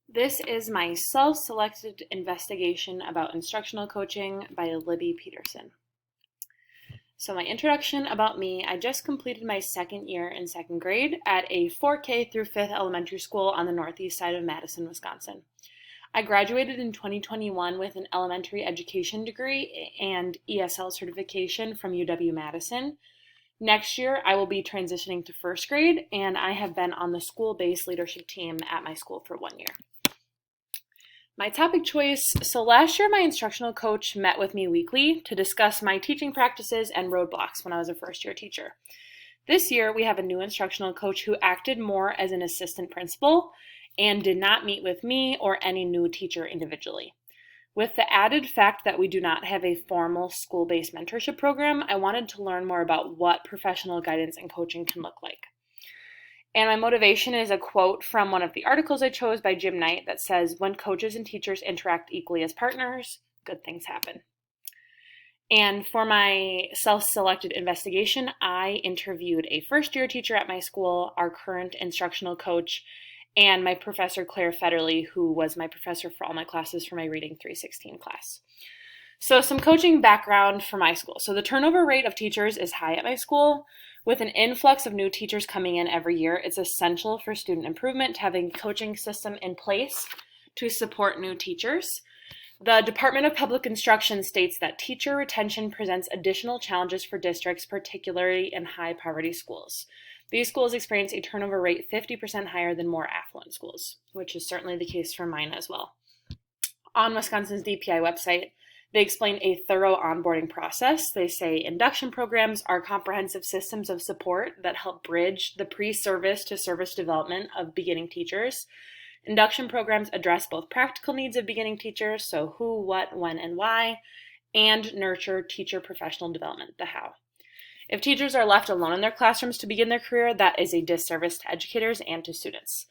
This is my self-selected investigation about instructional coaching by Libby Peterson. So my introduction about me, I just completed my second year in second grade at a 4K through 5th elementary school on the northeast side of Madison, Wisconsin. I graduated in 2021 with an elementary education degree and ESL certification from UW-Madison. Next year, I will be transitioning to first grade, and I have been on the school-based leadership team at my school for 1 year. My topic choice, so last year my instructional coach met with me weekly to discuss my teaching practices and roadblocks when I was a first year teacher. This year we have a new instructional coach who acted more as an assistant principal and did not meet with me or any new teacher individually. With the added fact that we do not have a formal school-based mentorship program, I wanted to learn more about what professional guidance and coaching can look like. And my motivation is a quote from one of the articles I chose by Jim Knight that says, "When coaches and teachers interact equally as partners, good things happen." And for my self-selected investigation, I interviewed a first-year teacher at my school, our current instructional coach, and my professor, Claire Federley, who was my professor for all my classes for my Reading 316 class. So some coaching background for my school. So the turnover rate of teachers is high at my school. With an influx of new teachers coming in every year, it's essential for student improvement to have a coaching system in place to support new teachers. The Department of Public Instruction states that teacher retention presents additional challenges for districts, particularly in high poverty schools. These schools experience a turnover rate 50% higher than more affluent schools, which is certainly the case for mine as well. On Wisconsin's DPI website, they explain a thorough onboarding process. They say induction programs are comprehensive systems of support that help bridge the pre-service to service development of beginning teachers. Induction programs address both practical needs of beginning teachers, so who, what, when, and why, and nurture teacher professional development, the how. If teachers are left alone in their classrooms to begin their career, that is a disservice to educators and to students.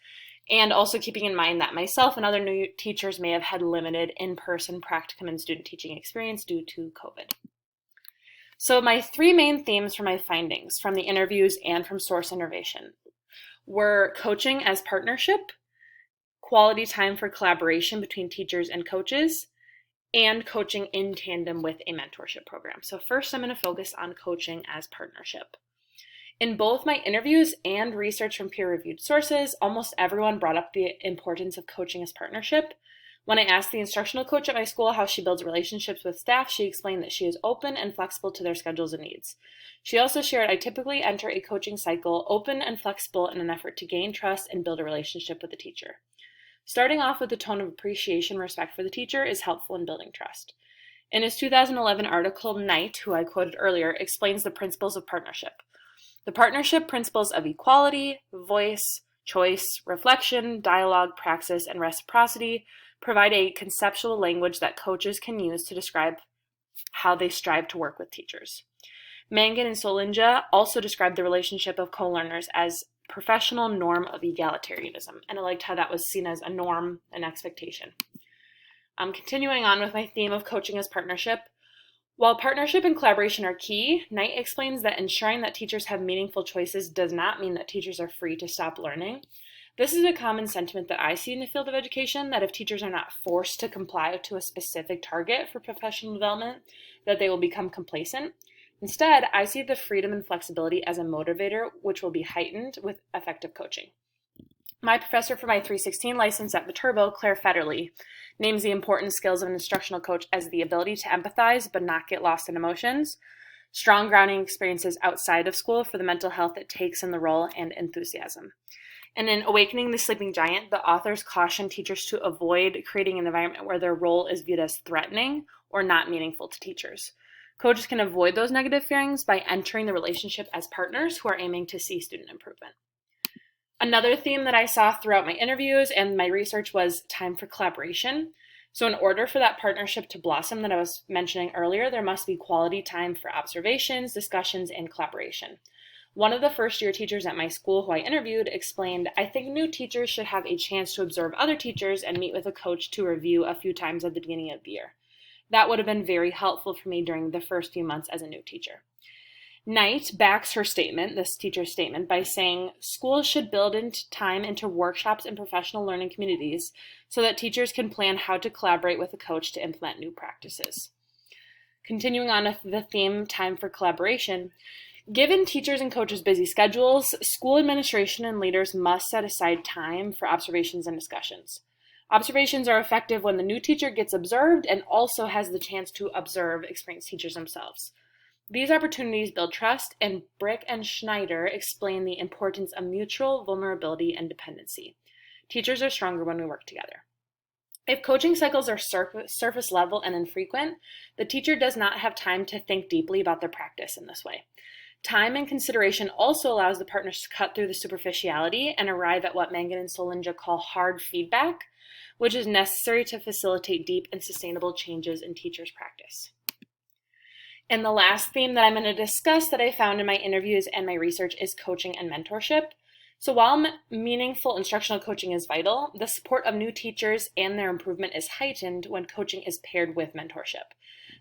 And also keeping in mind that myself and other new teachers may have had limited in-person practicum and student teaching experience due to COVID. So my three main themes for my findings from the interviews and from source innovation were coaching as partnership, quality time for collaboration between teachers and coaches, and coaching in tandem with a mentorship program. So first I'm going to focus on coaching as partnership. In both my interviews and research from peer-reviewed sources, almost everyone brought up the importance of coaching as partnership. When I asked the instructional coach at my school how she builds relationships with staff, she explained that she is open and flexible to their schedules and needs. She also shared, "I typically enter a coaching cycle open and flexible in an effort to gain trust and build a relationship with the teacher. Starting off with a tone of appreciation and respect for the teacher is helpful in building trust." In his 2011 article, Knight, who I quoted earlier, explains the principles of partnership. The partnership principles of equality, voice, choice, reflection, dialogue, praxis, and reciprocity provide a conceptual language that coaches can use to describe how they strive to work with teachers. Mangan and Solinja also described the relationship of co-learners as professional norm of egalitarianism, and I liked how that was seen as a norm, an expectation. Continuing on with my theme of coaching as partnership, while partnership and collaboration are key, Knight explains that ensuring that teachers have meaningful choices does not mean that teachers are free to stop learning. This is a common sentiment that I see in the field of education, that if teachers are not forced to comply to a specific target for professional development, that they will become complacent. Instead, I see the freedom and flexibility as a motivator, which will be heightened with effective coaching. My professor for my 316 license at Viterbo, Claire Federley, names the important skills of an instructional coach as the ability to empathize but not get lost in emotions, strong grounding experiences outside of school for the mental health it takes in the role, and enthusiasm. And in Awakening the Sleeping Giant, the authors caution teachers to avoid creating an environment where their role is viewed as threatening or not meaningful to teachers. Coaches can avoid those negative feelings by entering the relationship as partners who are aiming to see student improvement. Another theme that I saw throughout my interviews and my research was time for collaboration. So in order for that partnership to blossom that I was mentioning earlier, there must be quality time for observations, discussions, and collaboration. One of the first year teachers at my school who I interviewed explained, "I think new teachers should have a chance to observe other teachers and meet with a coach to review a few times at the beginning of the year. That would have been very helpful for me during the first few months as a new teacher." Knight backs her statement, this teacher's statement, by saying schools should build time into workshops and professional learning communities so that teachers can plan how to collaborate with a coach to implement new practices. Continuing on with the theme, time for collaboration, given teachers and coaches' busy schedules, school administration and leaders must set aside time for observations and discussions. Observations are effective when the new teacher gets observed and also has the chance to observe experienced teachers themselves. These opportunities build trust, and Brick and Schneider explain the importance of mutual vulnerability and dependency. Teachers are stronger when we work together. If coaching cycles are surface level and infrequent, the teacher does not have time to think deeply about their practice in this way. Time and consideration also allows the partners to cut through the superficiality and arrive at what Mangan and Solinja call hard feedback, which is necessary to facilitate deep and sustainable changes in teachers' practice. And the last theme that I'm going to discuss that I found in my interviews and my research is coaching and mentorship. So while meaningful instructional coaching is vital, the support of new teachers and their improvement is heightened when coaching is paired with mentorship.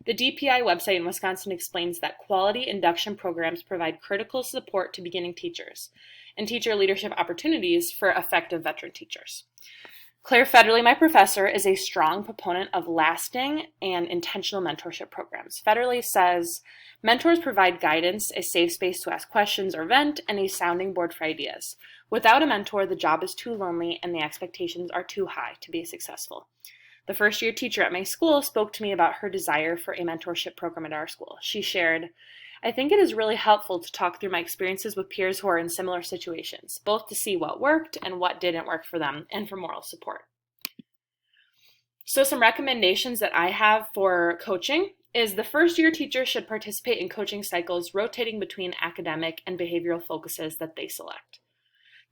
The DPI website in Wisconsin explains that quality induction programs provide critical support to beginning teachers and teacher leadership opportunities for effective veteran teachers. Claire Federle, my professor, is a strong proponent of lasting and intentional mentorship programs. Federle says, mentors provide guidance, a safe space to ask questions or vent, and a sounding board for ideas. Without a mentor, the job is too lonely and the expectations are too high to be successful. The first-year teacher at my school spoke to me about her desire for a mentorship program at our school. She shared, I think it is really helpful to talk through my experiences with peers who are in similar situations, both to see what worked and what didn't work for them, and for moral support. So some recommendations that I have for coaching is the first-year teacher should participate in coaching cycles rotating between academic and behavioral focuses that they select.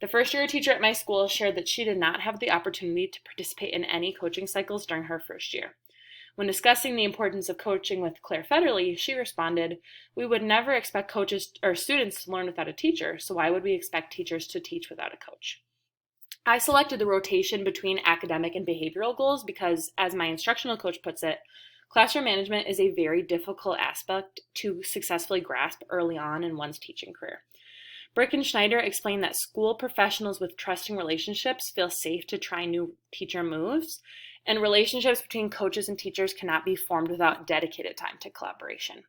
The first-year teacher at my school shared that she did not have the opportunity to participate in any coaching cycles during her first year. When discussing the importance of coaching with Claire Federle, she responded, we would never expect coaches or students to learn without a teacher, so why would we expect teachers to teach without a coach? I selected the rotation between academic and behavioral goals because, as my instructional coach puts it, classroom management is a very difficult aspect to successfully grasp early on in one's teaching career. Brick and Schneider explained that school professionals with trusting relationships feel safe to try new teacher moves, and relationships between coaches and teachers cannot be formed without dedicated time to collaboration.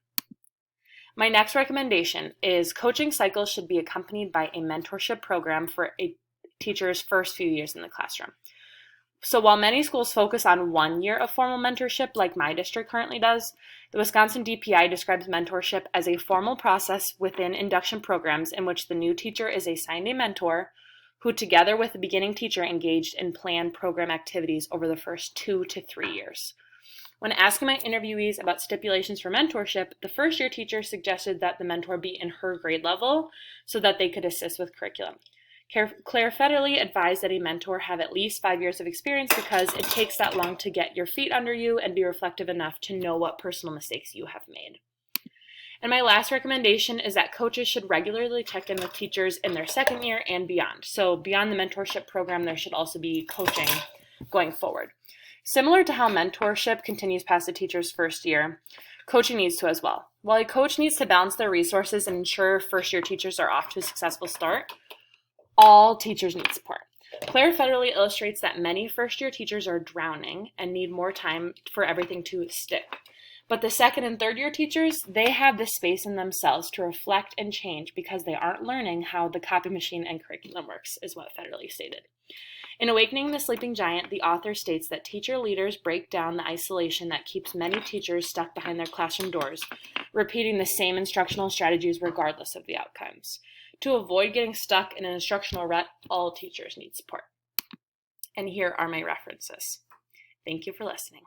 My next recommendation is coaching cycles should be accompanied by a mentorship program for a teacher's first few years in the classroom. So while many schools focus on 1 year of formal mentorship, like my district currently does, the Wisconsin DPI describes mentorship as a formal process within induction programs in which the new teacher is assigned a mentor who, together with the beginning teacher, engaged in planned program activities over the first 2 to 3 years. When asking my interviewees about stipulations for mentorship, the first-year teacher suggested that the mentor be in her grade level so that they could assist with curriculum. Claire Federle advised that a mentor have at least 5 years of experience because it takes that long to get your feet under you and be reflective enough to know what personal mistakes you have made. And my last recommendation is that coaches should regularly check in with teachers in their second year and beyond. So beyond the mentorship program, there should also be coaching going forward. Similar to how mentorship continues past a teacher's first year, coaching needs to as well. While a coach needs to balance their resources and ensure first-year teachers are off to a successful start, all teachers need support. Claire Federle illustrates that many first-year teachers are drowning and need more time for everything to stick. But the second and third-year teachers, they have the space in themselves to reflect and change because they aren't learning how the copy machine and curriculum works, is what Federle stated. In Awakening the Sleeping Giant, the author states that teacher leaders break down the isolation that keeps many teachers stuck behind their classroom doors, repeating the same instructional strategies regardless of the outcomes. To avoid getting stuck in an instructional rut, all teachers need support. And here are my references. Thank you for listening.